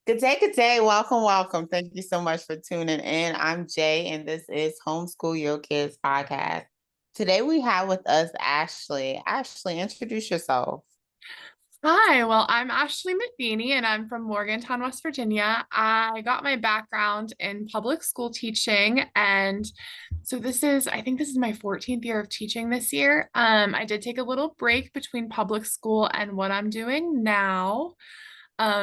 Good day, good day. Welcome, welcome. Thank you so much for tuning in. I'm Jay, and this is Homeschool Your Kids podcast. Today we have with us Ashley. Ashley, introduce yourself. Hi, well, I'm Ashley Matheny and I'm from Morgantown, West Virginia. I got my background in public school teaching, and so I think this is my 14th year of teaching this year. I did take a little break between public school and what I'm doing now,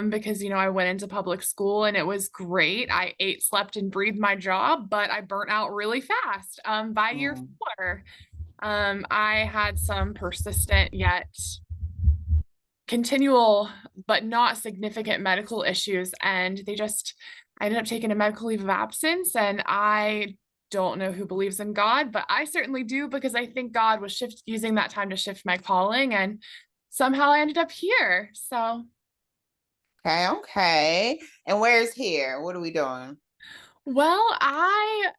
because I went into public school and it was great. I ate, slept, and breathed my job, but I burnt out really fast. By year Mm. four, I had some persistent yet continual but not significant medical issues, and I ended up taking a medical leave of absence. And I don't know who believes in God, but I certainly do, because I think God was using that time to shift my calling, and somehow I ended up here. So Okay, okay. And where's here? What are we doing? well, I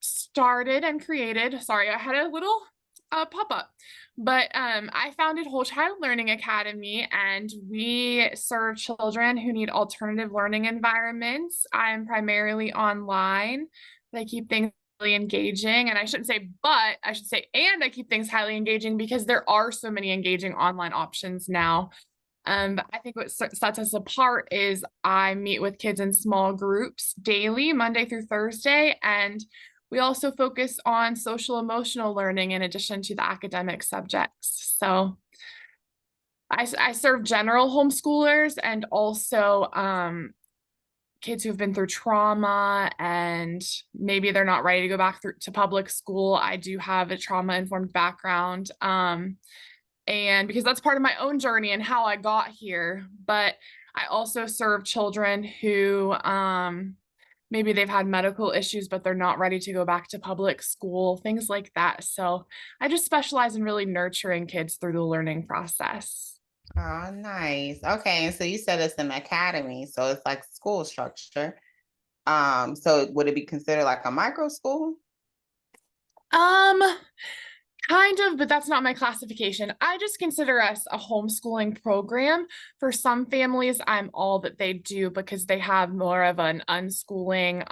started and created, sorry, I had a little pop-up, but I founded Whole Child Learning Academy, and we serve children who need alternative learning environments. I'm primarily online, but I keep things really engaging. And I should say, and I keep things highly engaging because there are so many engaging online options now. But I think what sets us apart is I meet with kids in small groups daily, Monday through Thursday, and we also focus on social emotional learning in addition to the academic subjects. So I serve general homeschoolers and also kids who've been through trauma and maybe they're not ready to go back to public school. I do have a trauma-informed background. And because that's part of my own journey and how I got here. But I also serve children who maybe they've had medical issues, but they're not ready to go back to public school, things like that. So I just specialize in really nurturing kids through the learning process. Oh, nice. Okay, and so you said it's an academy, so it's like school structure. So would it be considered like a micro school? Um, Kind of, but that's not my classification. I just consider us a homeschooling program. For some families, I'm all that they do because they have more of an unschooling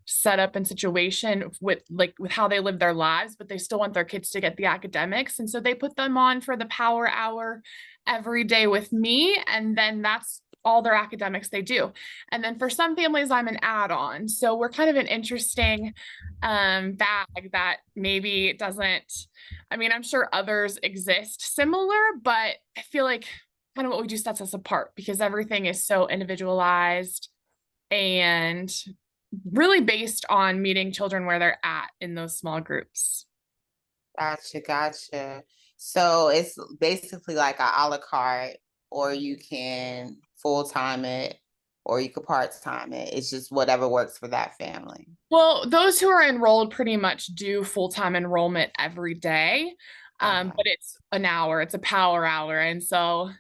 setup and situation with how they live their lives, but they still want their kids to get the academics. And so they put them on for the power hour every day with me, and then that's all their academics they do. And then for some families, I'm an add-on. So we're kind of an interesting bag that maybe doesn't, I mean, I'm sure others exist similar, but I feel like kind of what we do sets us apart because everything is so individualized and really based on meeting children where they're at in those small groups. Gotcha, gotcha. So it's basically like a la carte, or you can full time it, or you could part time it. It's just whatever works for that family. Well, those who are enrolled pretty much do full-time enrollment every day. Okay. But it's an hour, it's a power hour. And so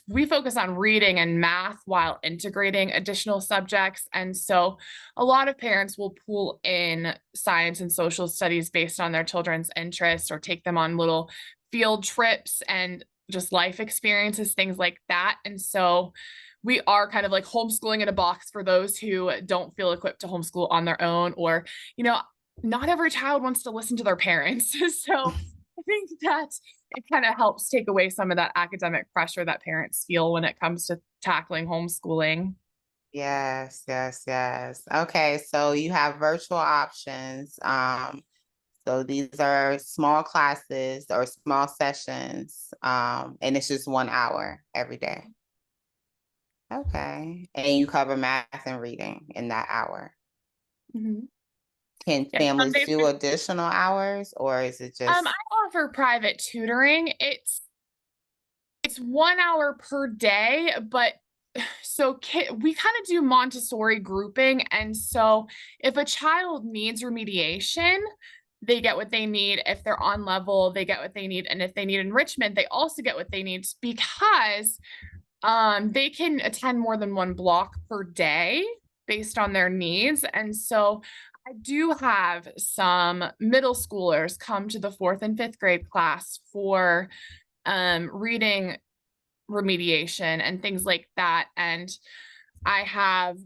we focus on reading and math while integrating additional subjects. And so a lot of parents will pull in science and social studies based on their children's interests or take them on little field trips and just life experiences, things like that. And so we are kind of like homeschooling in a box for those who don't feel equipped to homeschool on their own, or, you know, not every child wants to listen to their parents. So I think that it kind of helps take away some of that academic pressure that parents feel when it comes to tackling homeschooling. Yes, yes, yes. Okay, so you have virtual options. So these are small classes or small sessions, and it's just 1 hour every day. Okay, and you cover math and reading in that hour. Mhm. Can Yeah, some families days do additional hours, or is it I just offer private tutoring. It's 1 hour per day, but we kind of do Montessori grouping. And so if a child needs remediation, they get what they need. If they're on level, they get what they need. And if they need enrichment, they also get what they need because they can attend more than one block per day based on their needs. And so I do have some middle schoolers come to the fourth and fifth grade class for reading remediation and things like that. And I have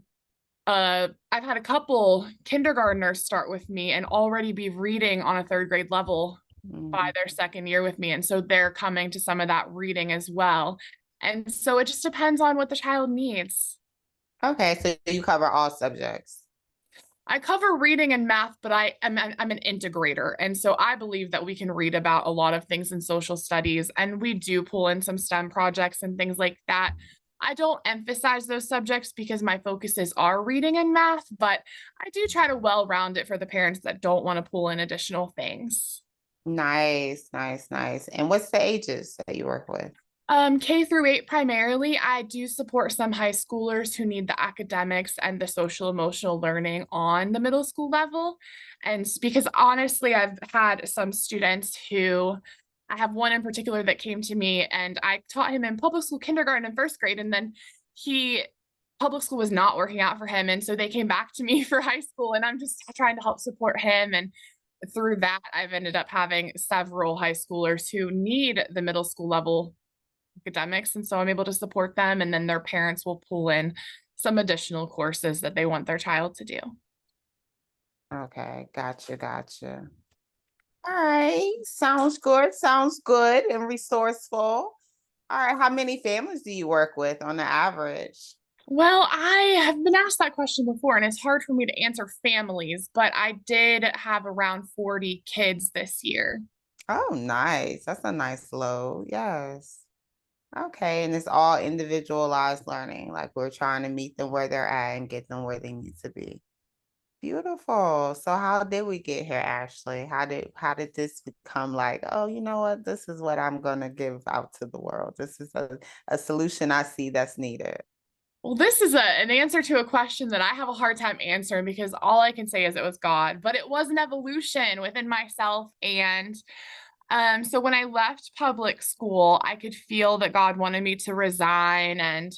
I've had a couple kindergartners start with me and already be reading on a third grade level by Mhm. their second year with me. And so they're coming to some of that reading as well. And so it just depends on what the child needs. Okay, so you cover all subjects. I cover reading and math, but I'm an integrator. And so I believe that we can read about a lot of things in social studies, and we do pull in some STEM projects and things like that. I don't emphasize those subjects because my focuses are reading and math, but I do try to well round it for the parents that don't want to pull in additional things. Nice, nice, nice. And what's the ages that you work with? K through 8 primarily. I do support some high schoolers who need the academics and the social emotional learning on the middle school level. And because honestly, I've had some students who I have one in particular that came to me and I taught him in public school kindergarten and first grade. And then he public school was not working out for him. And so they came back to me for high school and I'm just trying to help support him. And through that, I've ended up having several high schoolers who need the middle school level academics. And so I'm able to support them. And then their parents will pull in some additional courses that they want their child to do. Okay, gotcha, gotcha. All right, sounds good and resourceful. All right, how many families do you work with on the average? Well, I have been asked that question before, and it's hard for me to answer families, but I did have around 40 kids this year. Oh, nice. That's a nice load. Yes. Okay, and it's all individualized learning. Like we're trying to meet them where they're at and get them where they need to be. Beautiful. So how did we get here, Ashley? How did this become like, oh, you know what? This is what I'm gonna give out to the world. This is a solution I see that's needed. Well, this is an answer to a question that I have a hard time answering because all I can say is it was God, but it was an evolution within myself. And so when I left public school, I could feel that God wanted me to resign, and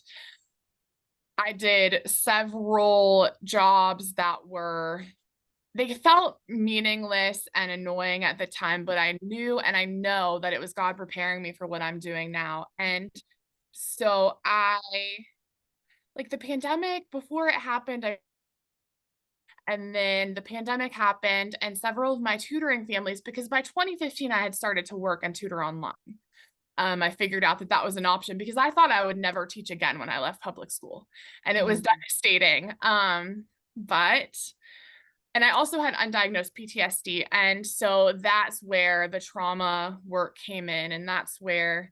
I did several jobs that they felt meaningless and annoying at the time, but I knew and I know that it was God preparing me for what I'm doing now. And so like the pandemic before it happened, and then the pandemic happened, and several of my tutoring families, because by 2015 I had started to work and tutor online. I figured out that that was an option because I thought I would never teach again when I left public school, and it was Mhm. devastating. But and I also had undiagnosed PTSD, and so that's where the trauma work came in, and that's where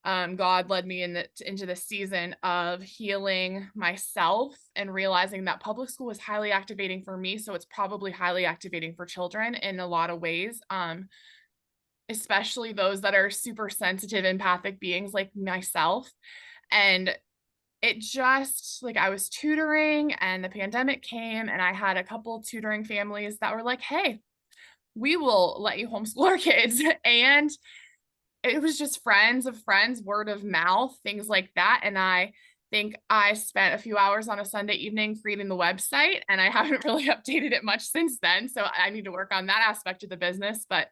God led me into the season of healing myself and realizing that public school was highly activating for me, so it's probably highly activating for children in a lot of ways. Especially those that are super sensitive, empathic beings like myself. And it just like I was tutoring and the pandemic came, and I had a couple tutoring families that were like, hey, we will let you homeschool our kids. And it was just friends of friends, word of mouth, things like that. And I think I spent a few hours on a Sunday evening creating the website, and I haven't really updated it much since then. So I need to work on that aspect of the business. But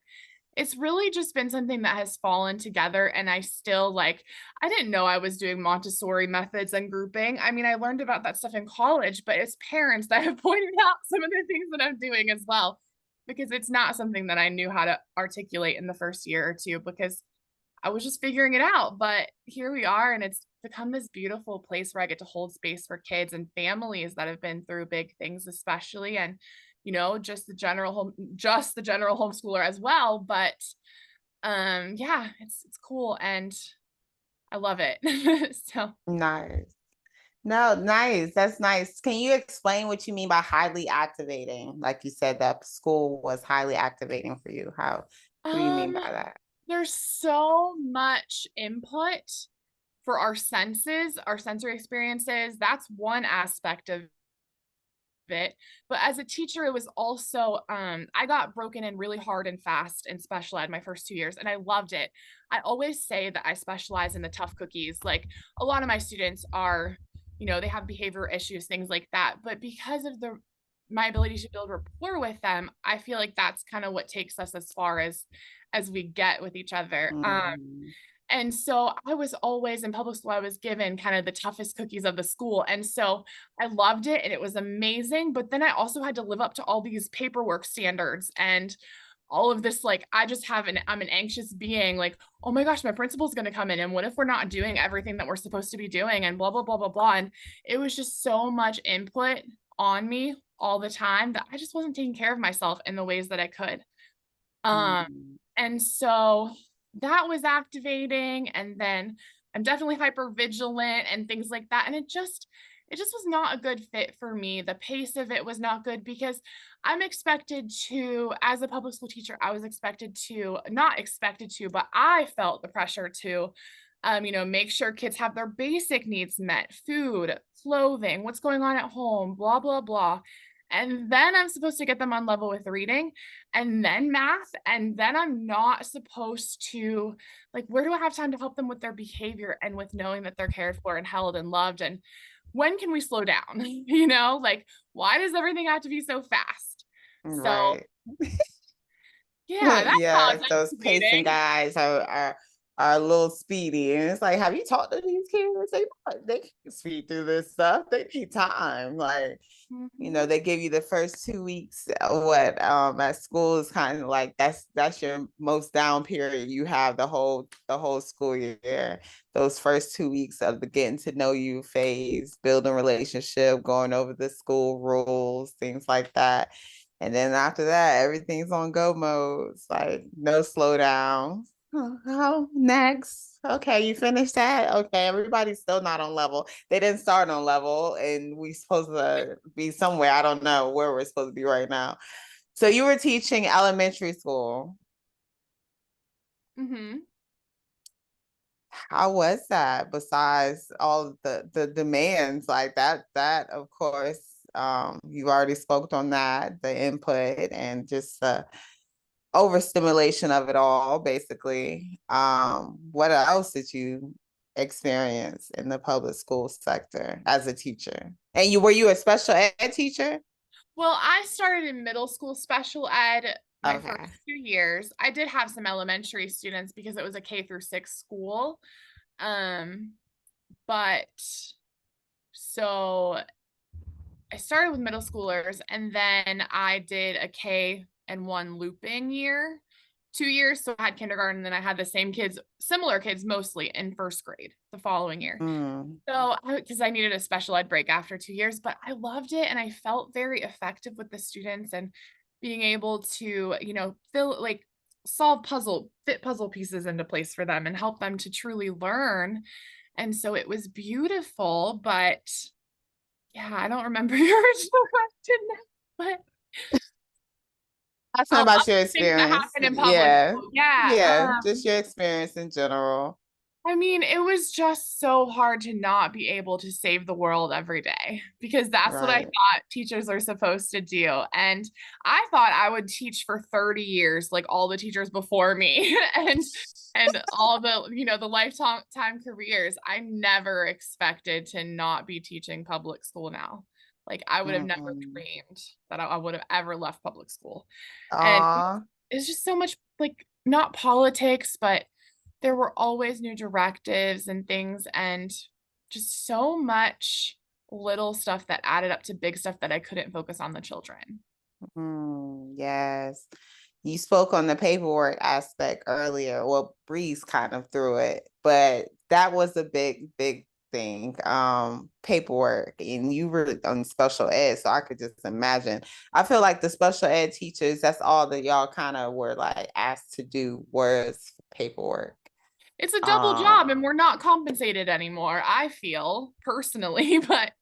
it's really just been something that has fallen together, and I still like I didn't know I was doing Montessori methods and grouping. I mean, I learned about that stuff in college, but it's parents that have pointed out some of the things that I'm doing as well, because it's not something that I knew how to articulate in the first year or two because I was just figuring it out. But here we are, and it's become this beautiful place where I get to hold space for kids and families that have been through big things, especially, and just the general homeschooler as well. But yeah, it's cool and I love it. So Nice. No, nice. That's nice. Can you explain what you mean by highly activating? Like you said, that school was highly activating for you. What do you mean um by that? there's so much input for our senses, our sensory experiences. That's one aspect of it. But as a teacher, it was also I got broken in really hard and fast in special ed my first 2 years, and I loved it. I always say that I specialize in the tough cookies. Like a lot of my students are, they have behavior issues, things like that. But because of the my ability to build rapport with them, I feel like that's kind of what takes us as far as we get with each other. Mhm. And so I was always in public school, I was given kind of the toughest cookies of the school. And so I loved it and it was amazing. But then I also had to live up to all these paperwork standards and all of this. Like, I'm an anxious being, like, oh my gosh, my principal's going to come in. And what if we're not doing everything that we're supposed to be doing? And blah, blah, blah, blah, blah. And it was just so much input on me all the time that I just wasn't taking care of myself in the ways that I could. Mhm. And so that was activating. And then I'm definitely hyper vigilant and things like that. And it just was not a good fit for me. The pace of it was not good because I'm expected to, as a public school teacher, I was expected to, not expected to, but I felt the pressure to, make sure kids have their basic needs met, food, clothing, what's going on at home, blah, blah, blah. And then I'm supposed to get them on level with reading and then math. And then I'm not supposed to, like, where do I have time to help them with their behavior and with knowing that they're cared for and held and loved? And when can we slow down? Like, why does everything have to be so fast? So, Right. yeah, that Yes, sounds those pacing activating. guys are a little speedy. And it's like, have you talked to these kids? They can speed through this stuff. They need time. Like, Mhm. they give you the first 2 weeks what at school is kind of like that's your most down period. You have the whole school year. Those first 2 weeks of the getting to know you phase, building relationship, going over the school rules, things like that. And then after that, everything's on go mode. It's like no slowdown. Oh, next. Okay, you finished that? Okay, everybody's still not on level. They didn't start on level, and we supposed to be somewhere. I don't know where we're supposed to be right now. So you were teaching elementary school. Mhm. How was that? Besides all the demands like that of course, you already spoke on that, the input and just the overstimulation of it all, basically. What else did you experience in the public school sector as a teacher? And were you a special ed teacher? Well, I started in middle school special ed my Okay. first 2 years. I did have some elementary students because it was a K through 6 school. Um, but so I started with middle schoolers and then I did a K-1 looping year, 2 years. So I had kindergarten, and then I had the same kids, similar kids mostly in first grade the following year. Mm, So, because I needed a special ed break after 2 years, but I loved it and I felt very effective with the students and being able to, fit puzzle pieces into place for them and help them to truly learn. And so it was beautiful, but yeah, I don't remember your original question, but asking about your things that experience. happen in public Yeah. school. Yeah. Yeah, just your experience in general. I mean, it was just so hard to not be able to save the world every day because that's what I Right. thought teachers are supposed to do. And I thought I would teach for 30 years, like all the teachers before me and all the, the lifetime careers. I never expected to not be teaching public school now. Like I would have never Mm. dreamed that I would have ever left public school. And Aw. it's just so much, like, not politics, but there were always new directives and things and just so much little stuff that added up to big stuff that I couldn't focus on the children. Yes. You spoke on the paperwork aspect earlier. Well, Breeze kind of threw it, but that was a big, big thing. Paperwork, and you were on special ed, so I could just imagine. I feel like the special ed teachers, that's all that y'all kind of were like asked to do was paperwork. It's a double job Um, and we're not compensated anymore, I feel personally, but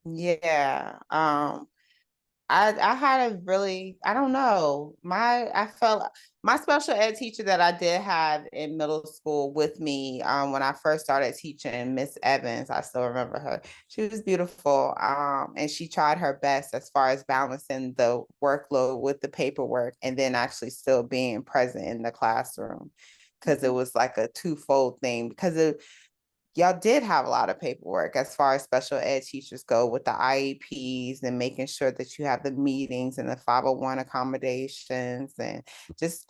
yeah. I had a really, I don't know, I felt my special ed teacher that I did have in middle school with me when I first started teaching, Miss Evans. I still remember her. She was beautiful, and she tried her best as far as balancing the workload with the paperwork and then actually still being present in the classroom, because it was like a twofold thing, because y'all did have a lot of paperwork as far as special ed teachers go, with the IEPs and making sure that you have the meetings and the 501 accommodations and just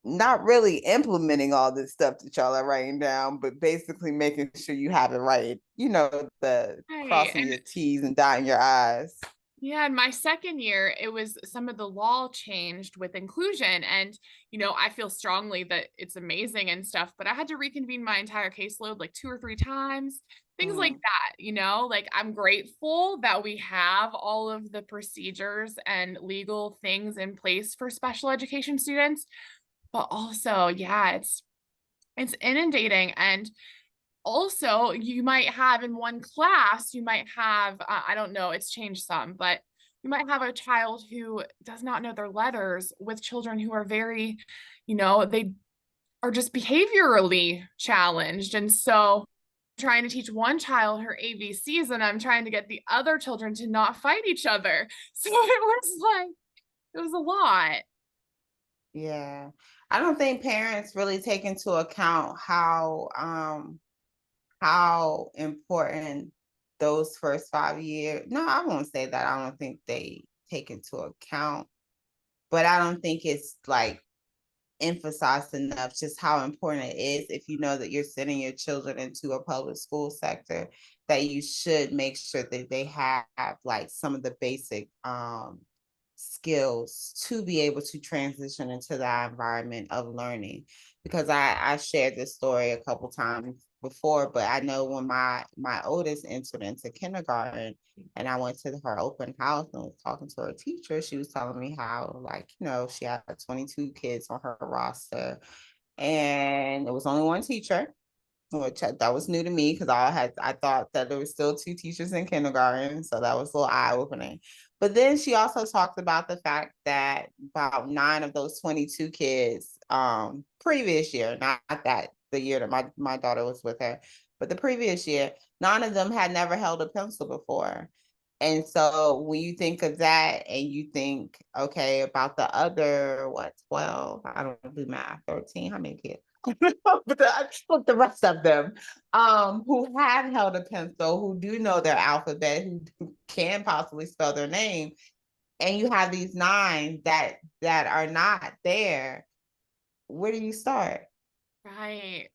not really implementing all this stuff that y'all are writing down, but basically making sure you have it right. You know, the Right. crossing your T's and dotting your I's. Yeah, in my second year, it was some of the law changed with inclusion. And, I feel strongly that it's amazing and stuff, but I had to reconvene my entire caseload like 2 or 3 times, things like Mm. that, like I'm grateful that we have all of the procedures and legal things in place for special education students. But also, yeah, it's inundating. And also you might have in one class, you might have I don't know, it's changed some, but you might have a child who does not know their letters with children who are very, they are just behaviorally challenged. And so trying to teach one child her ABCs, and I'm trying to get the other children to not fight each other. So it was a lot. Yeah. I don't think parents really take into account how important those first 5 years. No, I won't say that. I don't think they take into account, but I don't think it's like emphasized enough just how important it is if you know that you're sending your children into a public school sector, that you should make sure that they have like some of the basic skills to be able to transition into that environment of learning. Because I shared this story a couple times before, but I know when my oldest entered into kindergarten and I went to her open house and was talking to her teacher, she was telling me how, like, she had 22 kids on her roster and it was only one teacher, which that was new to me because I thought that there was still two teachers in kindergarten, so that was a little eye opening. But then she also talked about the fact that about 9 of those 22 kids, previous year, not that the year that my daughter was with her, but the previous year, 9 of them had never held a pencil before. And so when you think of that and you think, okay, about the other, 12, I don't do math, 13, how many kids? But the rest of them who have held a pencil, who do know their alphabet, who can possibly spell their name, and you have these 9 that are not there, where do you start? Right.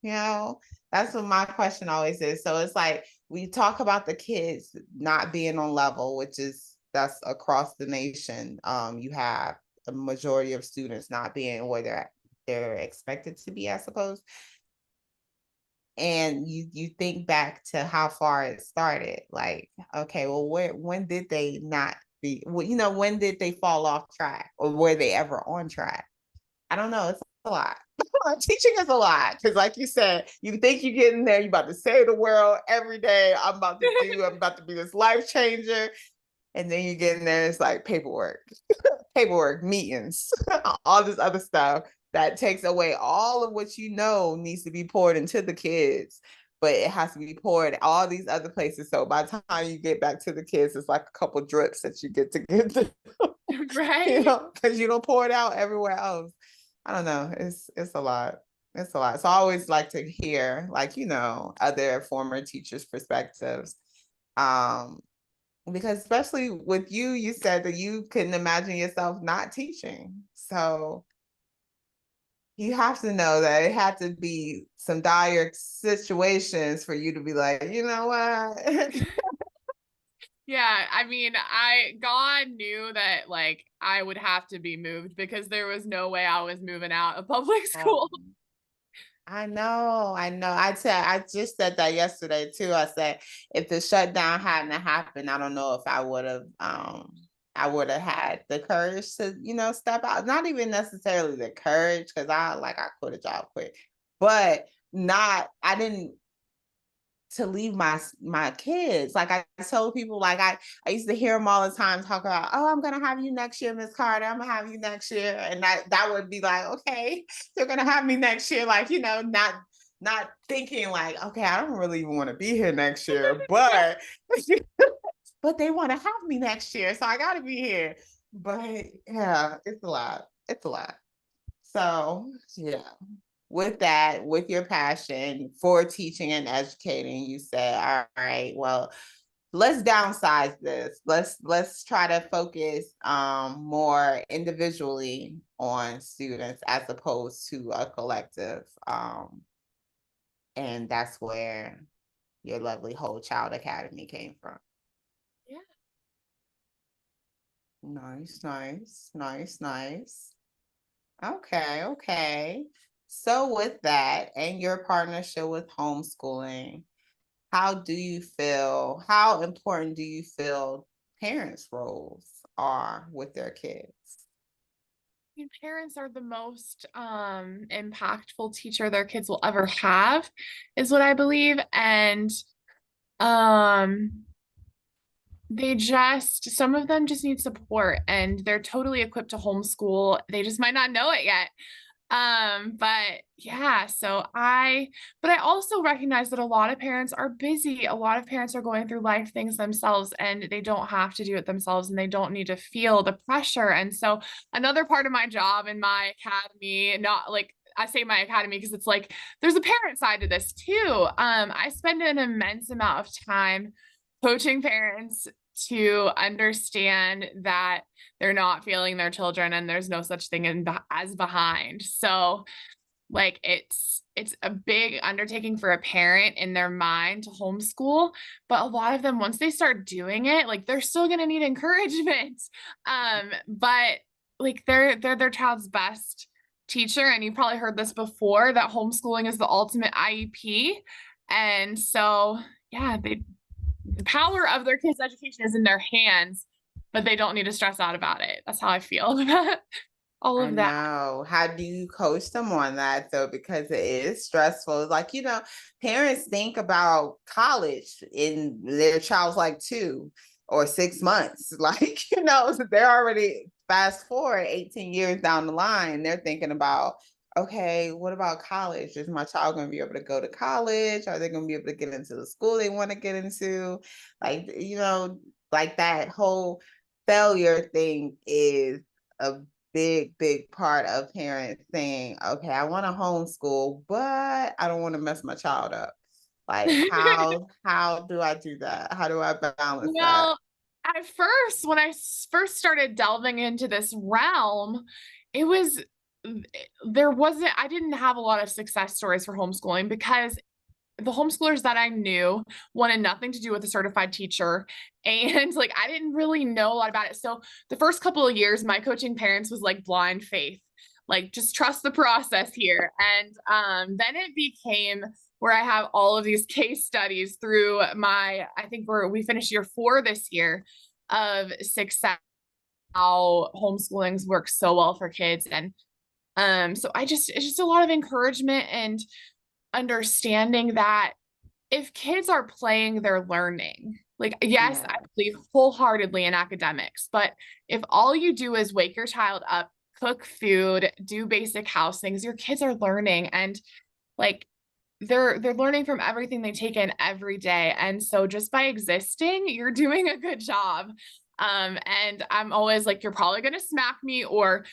That's what my question always is. So it's like we talk about the kids not being on level, that's across the nation. You have the majority of students not being where they're expected to be, I suppose. And you think back to how far it started. Like, okay, well, when did they not be? Well, when did they fall off track, or were they ever on track? I don't know. It's a lot. Teaching is a lot because, like you said, you think you get in there, you're about to save the world every day. I'm about to be this life changer, and then you get in there, it's like paperwork, meetings, all this other stuff that takes away all of what needs to be poured into the kids, but it has to be poured all these other places. So by the time you get back to the kids, it's like a couple drips that you get to get to, Right. because you don't pour it out everywhere else. I don't know. It's a lot. It's a lot. So I always like to hear, like, other former teachers' perspectives. Um, because especially with you said that you couldn't imagine yourself not teaching. So you have to know that it had to be some dire situations for you to be like, you know what? Yeah, I mean, God knew that like I would have to be moved because there was no way I was moving out of public school. I know, I know. I just said that yesterday too. I said if the shutdown hadn't happened, I don't know if I would have had the courage to, step out. Not even necessarily the courage, because I quit a job quick, but I didn't to leave my kids. Like I told people, like I used to hear them all the time talk about, oh, I'm gonna have you next year, Miss Carter. I'm gonna have you next year, and that would be like, okay, they're gonna have me next year. Like not thinking like, okay, I don't really even want to be here next year, but but they want to have me next year, so I got to be here. But yeah, it's a lot. It's a lot. So yeah, with your passion for teaching and educating, you said, all right, well, let's downsize this. Let's try to focus more individually on students as opposed to a collective. And that's where your lovely Whole Child Academy came from. Yeah. Nice. Okay, okay. So with that and your partnership with homeschooling, how important do you feel parents' roles are with their kids? Parents are the most impactful teacher their kids will ever have, is what I believe. And um some of them just need support, and they're totally equipped to homeschool. They just might not know it yet. But yeah, but I also recognize that a lot of parents are busy. A lot of parents are going through life things themselves, and they don't have to do it themselves, and they don't need to feel the pressure. And so another part of my job in my academy, not like I say my academy because it's like there's a parent side to this too. I spend an immense amount of time coaching parents to understand that they're not feeling their children and there's no such thing as behind. So like it's a big undertaking for a parent in their mind to homeschool, but a lot of them, once they start doing it, like they're still going to need encouragement. But like they're their child's best teacher. And you probably heard this before, that homeschooling is the ultimate IEP. And so yeah, the power of their kids' education is in their hands, but they don't need to stress out about it. That's how I feel about all I of that. know. How do you coach them on that though? Because it is stressful. Like, parents think about college in their child's like 2 or 6 months. Like, they're already fast forward 18 years down the line. They're thinking about, okay, what about college? Is my child going to be able to go to college? Are they going to be able to get into the school they want to get into? Like, like that whole failure thing is a big part of parents saying, okay, I want to homeschool, but I don't want to mess my child up. Like, how do I do that? How do I balance that? Well, at first, when I first started delving into this realm, it was I didn't have a lot of success stories for homeschooling because the homeschoolers that I knew wanted nothing to do with a certified teacher. And like, I didn't really know a lot about it. So the first couple of years, my coaching parents was like blind faith, like just trust the process here. And then it became where I have all of these case studies through I think we finished year 4 this year of success, how homeschooling's works so well for kids. And so it's just a lot of encouragement and understanding that if kids are playing, they're learning. Like, yes, I Yeah. believe wholeheartedly in academics, but if all you do is wake your child up, cook food, do basic house things, your kids are learning. And like they're learning from everything they take in every day. And so just by existing, you're doing a good job. And I'm always like, you're probably going to smack me or,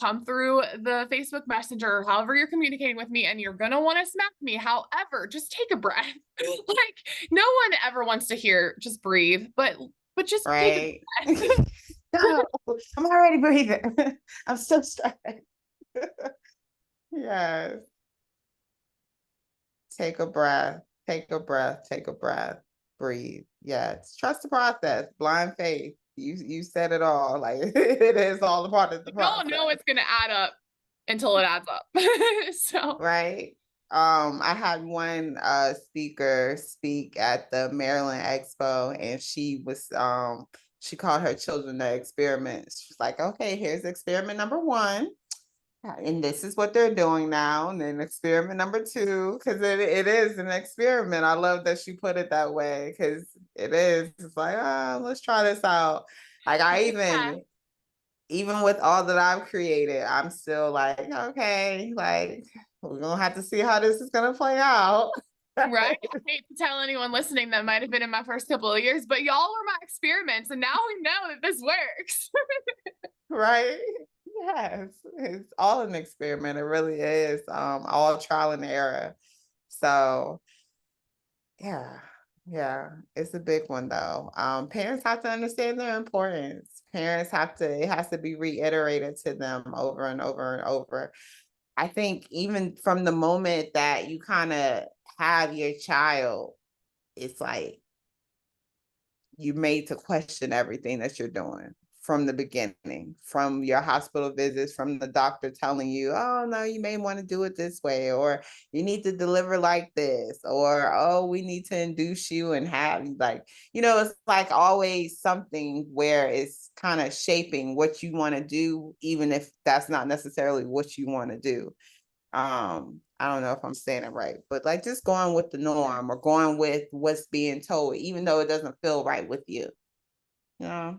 come through the Facebook Messenger or however you're communicating with me, and you're going to want to smack me. However, just take a breath. Like, no one ever wants to hear just breathe, but just take a Right. breath. No, I'm already breathing. I'm still stressed. Yes. Take a breath. Take a breath. Take a breath. Breathe. Yes. Trust the process. Blind faith. You said it all. Like it is all a part of the You don't know process. it's going to add up until it adds up. So, Right. I had one speaker speak at the Maryland Expo, and she called her children the experiments. She's like, okay, here's experiment number 1. And this is what they're doing now. And then experiment number 2, because it is an experiment. I love that she put it that way, because it is. It's like, let's try this out. Like yeah. even with all that I've created, I'm still like, okay, like we're gonna have to see how this is gonna play out. Right? I hate to tell anyone listening that might have been in my first couple of years, but y'all were my experiments, and now we know that this works. Right? Yes, it's all an experiment. It really is. All trial and error. So yeah. Yeah, it's a big one though. Parents have to understand their importance. Parents have to, it has to be reiterated to them over and over and over. I think even from the moment that you kind of have your child, it's like you made to question everything that you're doing from the beginning, from your hospital visits, from the doctor telling you, oh, no, you may want to do it this way, or you need to deliver like this, or, oh, we need to induce you and have like, it's like always something where it's kind of shaping what you want to do, even if that's not necessarily what you want to do. I don't know if I'm saying it right, but like just going with the norm or going with what's being told, even though it doesn't feel right with you. Yeah.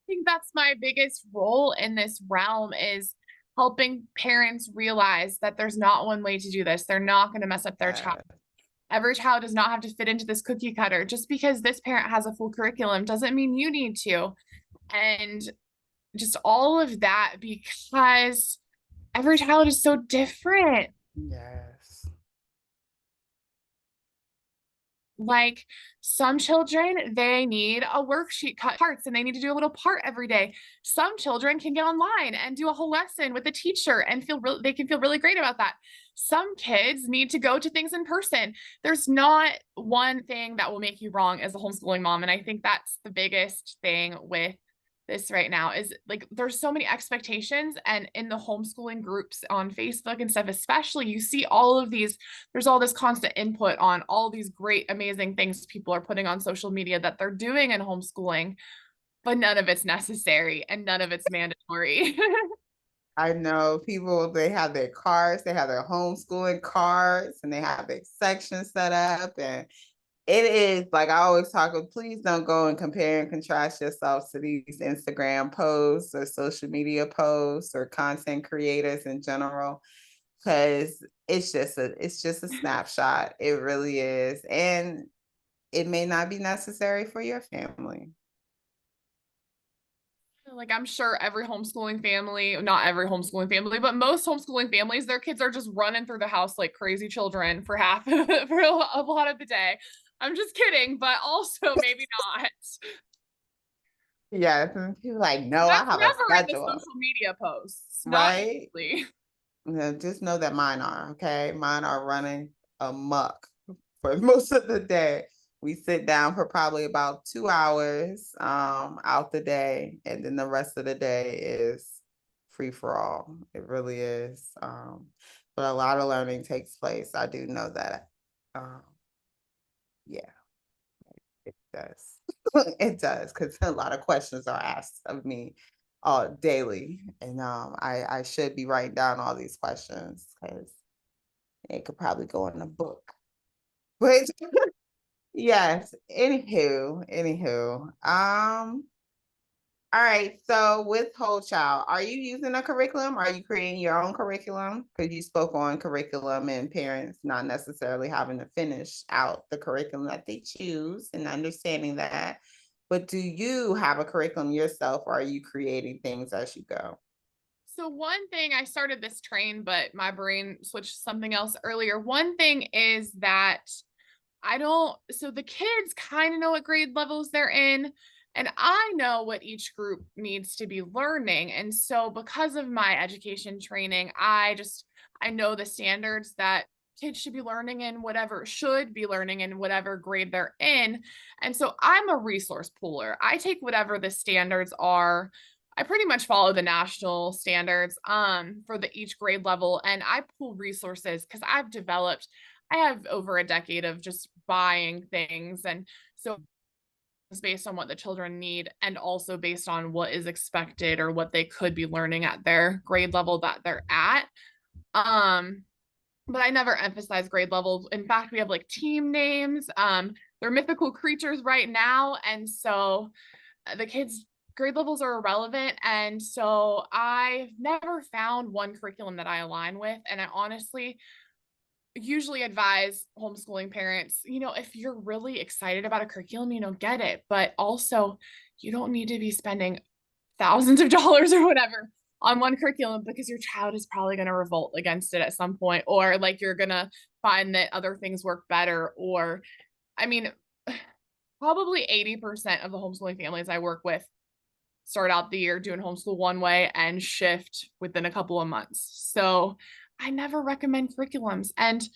Think that's my biggest role in this realm is helping parents realize that there's not one way to do this. They're not going to mess up their child. Uh, Every child does not have to fit into this cookie cutter. Just because this parent has a full curriculum doesn't mean you need to. And just all of that because every child is so different. yes. Like some children, they need a worksheet cut parts and they need to do a little part every day. Some children can get online and do a whole lesson with a teacher and they can feel really great about that. Some kids need to go to things in person. There's not one thing that will make you wrong as a homeschooling mom. And I think that's the biggest thing with this right now is like there's so many expectations, and in the homeschooling groups on Facebook and stuff especially, you see all of these, there's all this constant input on all these great amazing things people are putting on social media that they're doing in homeschooling, but none of it's necessary and none of it's mandatory. I know people, they have their cards, they have their homeschooling cards, and they have their section set up. And it is like I always talk of, please don't go and compare and contrast yourself to these Instagram posts or social media posts or content creators in general, because it's just a snapshot. It really is. And it may not be necessary for your family. Like I'm sure every homeschooling family, not every homeschooling family, but most homeschooling families, their kids are just running through the house like crazy children for half of it, for a lot of the day. I'm just kidding, but also maybe not. Yes, and people like, no, I That's have a never in the schedule, social media posts, not right? usually. Just know that mine are, okay? Mine are running amok for most of the day. We sit down for probably about 2 hours out the day, and then the rest of the day is free for all. It really is. But a lot of learning takes place. I do know that. Um, yeah, it does. It does, because a lot of questions are asked of me daily. And I should be writing down all these questions because it could probably go in a book. But yes, anywho. All right. So with Whole Child, are you using a curriculum? Are you creating your own curriculum? Because you spoke on curriculum and parents not necessarily having to finish out the curriculum that they choose and understanding that. But do you have a curriculum yourself, or are you creating things as you go? So one thing, I started this train, but my brain switched to something else earlier. One thing is that so the kids kind of know what grade levels they're in, and I know what each group needs to be learning. And so because of my education training, I know the standards that kids should be learning in whatever grade they're in. And so I'm a resource pooler. I take whatever the standards are. I pretty much follow the national standards for the each grade level, and I pull resources because I have over a decade of just buying things. And so it's based on what the children need and also based on what is expected or what they could be learning at their grade level that they're at. Um, but I never emphasize grade levels. In fact, we have like team names. They're mythical creatures right now. And so the kids' grade levels are irrelevant. And so I've never found one curriculum that I align with. And I honestly usually advise homeschooling parents, if you're really excited about a curriculum, get it. But also, you don't need to be spending thousands of dollars or whatever on one curriculum because your child is probably going to revolt against it at some point, or like you're going to find that other things work better. Or, I mean, probably 80% of the homeschooling families I work with start out the year doing homeschool one way and shift within a couple of months. So I never recommend curriculums. And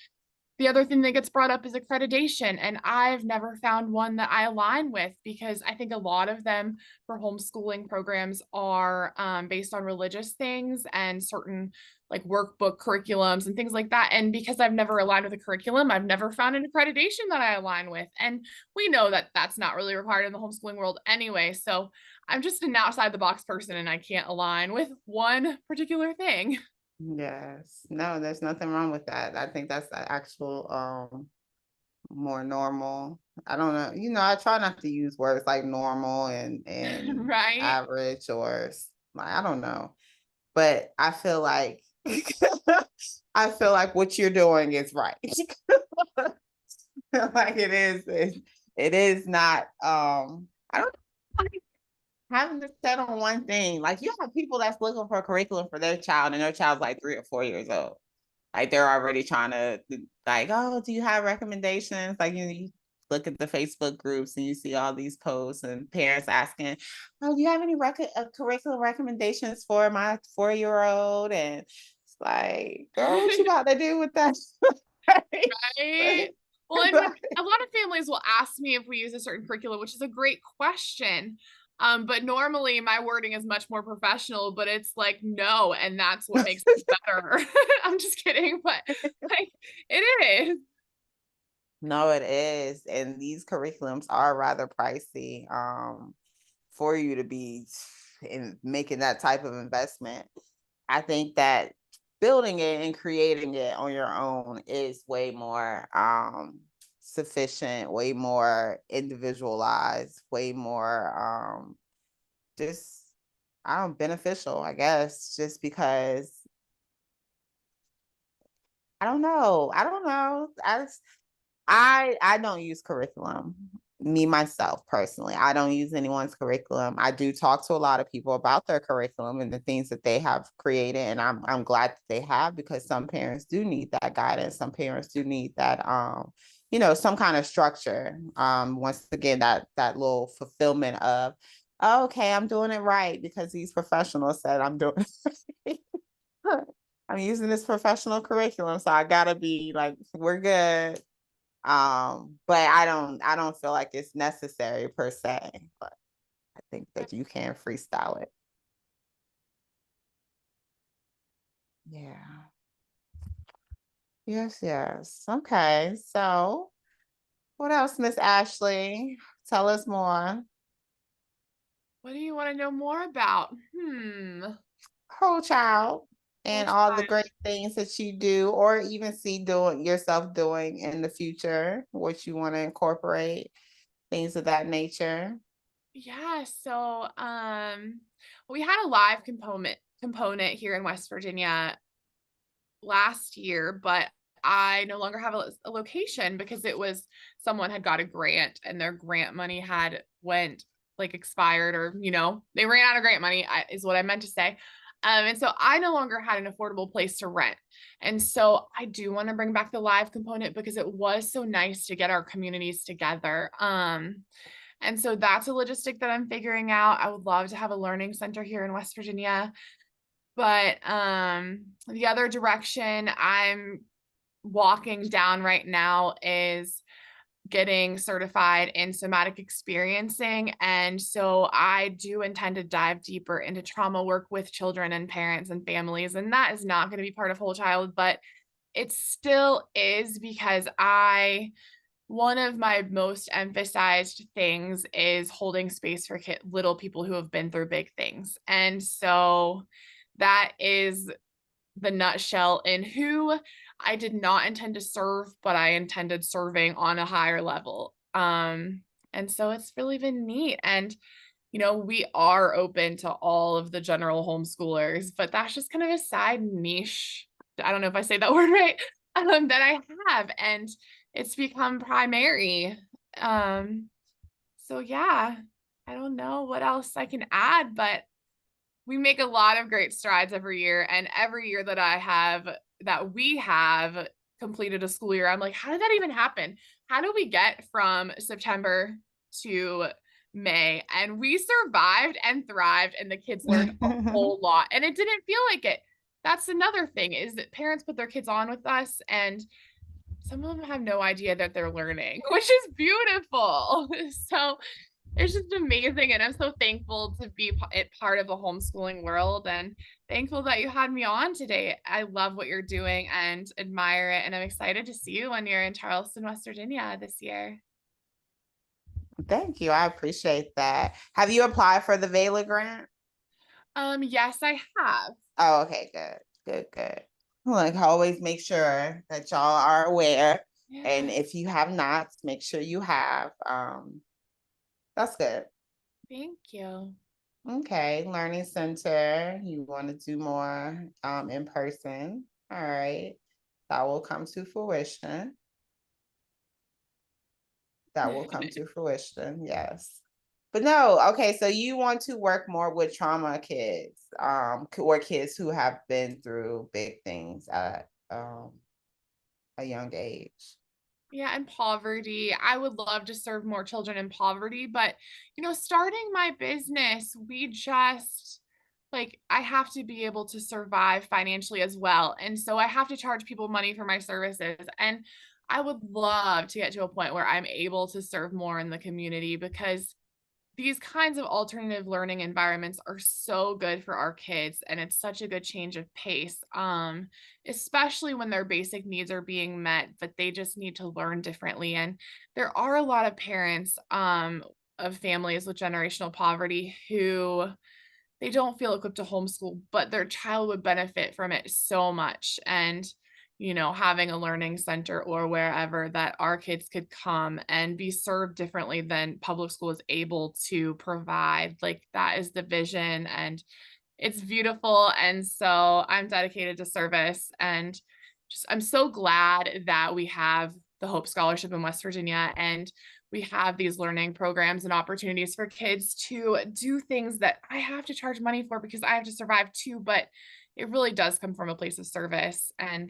the other thing that gets brought up is accreditation. And I've never found one that I align with, because I think a lot of them for homeschooling programs are based on religious things and certain like workbook curriculums and things like that. And because I've never aligned with a curriculum, I've never found an accreditation that I align with. And we know that that's not really required in the homeschooling world anyway. So I'm just an outside the box person and I can't align with one particular thing. Yes. No, there's nothing wrong with that. I think that's the actual more normal. I don't know. I try not to use words like normal and Right? average or like I don't know. But I feel like I feel like what you're doing is right. Like it is not I don't like having to settle on one thing. Like you have people that's looking for a curriculum for their child and their child's like 3 or 4 years old. Like they're already trying to like, oh, do you have recommendations? Like you look at the Facebook groups and you see all these posts and parents asking, oh, do you have any curriculum recommendations for my 4-year-old? And it's like, girl, what you about to do with that? Right? Well, and when a lot of families will ask me if we use a certain curriculum, which is a great question. But normally my wording is much more professional, but it's like no, and that's what makes it better. I'm just kidding, but like it is. No, it is. And these curriculums are rather pricey for you to be in making that type of investment. I think that building it and creating it on your own is way more sufficient, way more individualized, way more just I don't beneficial, I guess, just because I don't know. I don't know. I don't use curriculum. Me myself personally, I don't use anyone's curriculum. I do talk to a lot of people about their curriculum and the things that they have created, and I'm glad that they have, because some parents do need that guidance. Some parents do need that some kind of structure. Once again, that little fulfillment of, oh, okay, I'm doing it right because these professionals said I'm doing it right. I'm using this professional curriculum, so I gotta be like, we're good. But I don't feel like it's necessary per se, but I think that you can freestyle it. Yeah. Yes, yes. Okay. So what else, Miss Ashley? Tell us more. What do you want to know more about? Whole child Whole and all the child. great things that you do, or even see doing yourself doing in the future, what you want to incorporate, things of that nature. Yeah, so we had a live component here in West Virginia last year, but I no longer have a location because it was someone had got a grant and their grant money had went like expired, or they ran out of grant money, is what I meant to say. And so I no longer had an affordable place to rent. And so I do want to bring back the live component because it was so nice to get our communities together. And so that's a logistic that I'm figuring out. I would love to have a learning center here in West Virginia. But the other direction I'm walking down right now is getting certified in somatic experiencing. And so I do intend to dive deeper into trauma work with children and parents and families. And that is not going to be part of Whole Child, but it still is, because one of my most emphasized things is holding space for little people who have been through big things. And so that is the nutshell in who I did not intend to serve, but I intended serving on a higher level. And so it's really been neat. And, we are open to all of the general homeschoolers, but that's just kind of a side niche. I don't know if I say that word right, that I have, and it's become primary. So yeah, I don't know what else I can add, but we make a lot of great strides every year. And every year that we have completed a school year, I'm like, how did that even happen? How do we get from September to May, and we survived and thrived, and the kids learned a whole lot, and it didn't feel like it. That's another thing, is that parents put their kids on with us, and some of them have no idea that they're learning, which is beautiful. So it's just amazing, and I'm so thankful to be part of the homeschooling world, and thankful that you had me on today. I love what you're doing and admire it, and I'm excited to see you when you're in Charleston, West Virginia this year. Thank you. I appreciate that. Have you applied for the Vela grant? Yes, I have. Oh, okay, good, good, good. Like, always make sure that y'all are aware. And Yeah, if you have not, make sure you have. That's good. thank you. Okay, Learning Center, you want to do more in person. All right. That will come to fruition. That will come to fruition, yes. But no, okay, so you want to work more with trauma kids, or kids who have been through big things at a young age. Yeah, and poverty. I would love to serve more children in poverty, but starting my business, we just like I have to be able to survive financially as well. And so I have to charge people money for my services. And I would love to get to a point where I'm able to serve more in the community, because these kinds of alternative learning environments are so good for our kids, and it's such a good change of pace, especially when their basic needs are being met, but they just need to learn differently. And there are a lot of parents of families with generational poverty who they don't feel equipped to homeschool, but their child would benefit from it so much. And having a learning center or wherever that our kids could come and be served differently than public school is able to provide, like, that is the vision, and it's beautiful. And so I'm dedicated to service, and just I'm so glad that we have the Hope Scholarship in West Virginia, and we have these learning programs and opportunities for kids to do things that I have to charge money for because I have to survive too, but it really does come from a place of service. And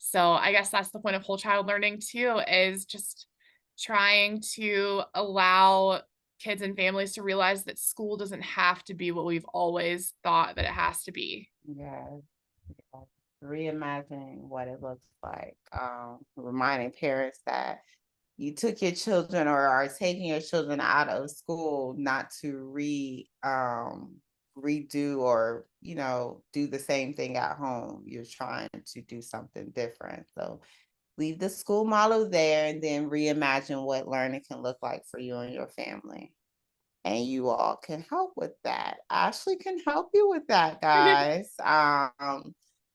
so I guess that's the point of whole child learning too, is just trying to allow kids and families to realize that school doesn't have to be what we've always thought that it has to be. Yes, yes. Reimagining what it looks like. Reminding parents that you took your children or are taking your children out of school not to redo or do the same thing at home. You're trying to do something different. So leave the school model there and then reimagine what learning can look like for you and your family. And you all can help with that. Ashley can help you with that, guys.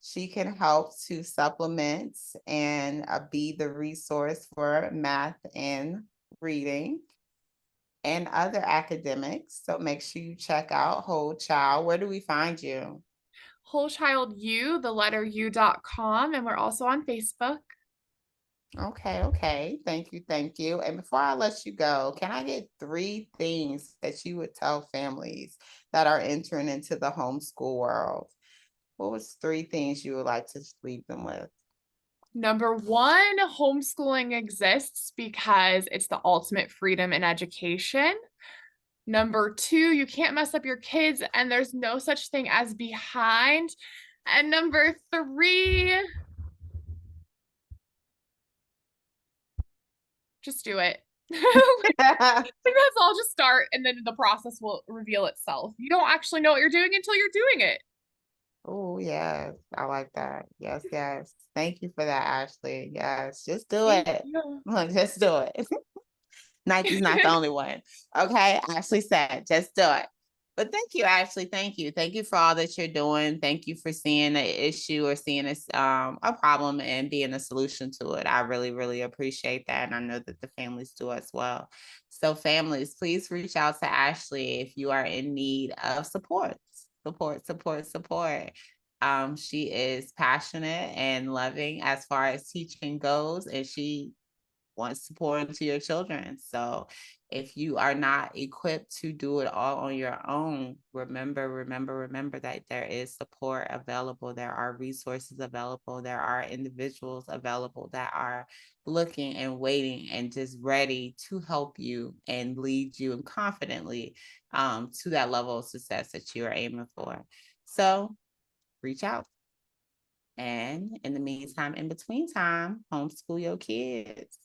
She can help to supplement and be the resource for math and reading and other academics. So make sure you check out Whole Child. Where do we find you? Whole Child U, the letter U.com, and we're also on Facebook. Okay, okay. Thank you, thank you. And before I let you go, can I get 3 things that you would tell families that are entering into the homeschool world? What was 3 things you would like to leave them with? Number one, homeschooling exists because it's the ultimate freedom in education. Number two, you can't mess up your kids, and there's no such thing as behind. And number three, just do it. I think that's all. Just start, and then the process will reveal itself. You don't actually know what you're doing until you're doing it. Oh, yes. I like that. Yes, yes. Thank you for that, Ashley. Yes, just do Thank it. you. Look, just do it. Nike's not the only one. Okay. Ashley said, just do it. But thank you, Ashley. Thank you. Thank you for all that you're doing. Thank you for seeing an issue or seeing a problem and being a solution to it. I really, really appreciate that. And I know that the families do as well. So families, please reach out to Ashley if you are in need of support. Support, support, support. She is passionate and loving as far as teaching goes, and she wants to pour into your children. So if you are not equipped to do it all on your own, remember that there is support available. There are resources available. There are individuals available that are looking and waiting and just ready to help you and lead you and confidently to that level of success that you are aiming for. So reach out. And in the meantime, in between time, homeschool your kids.